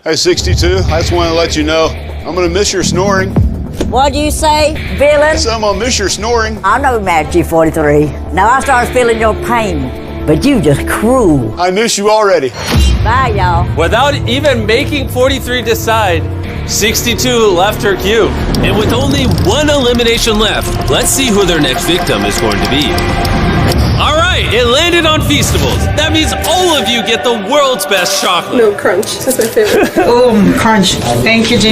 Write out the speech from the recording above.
Hey, 62, I just want to let you know I'm going to miss your snoring. What'd you say, villain? So I'm going to miss your snoring. I know Magic 43. Now I start feeling your pain, but you just cruel. I miss you already. Bye, y'all. Without even making 43 decide, 62 left her queue. And with only one elimination left, let's see who their next victim is going to be. All right, it landed on Feastables. That means all of you get the world's best chocolate. No, crunch. That's my favorite. Oh, crunch. Thank you, Jane.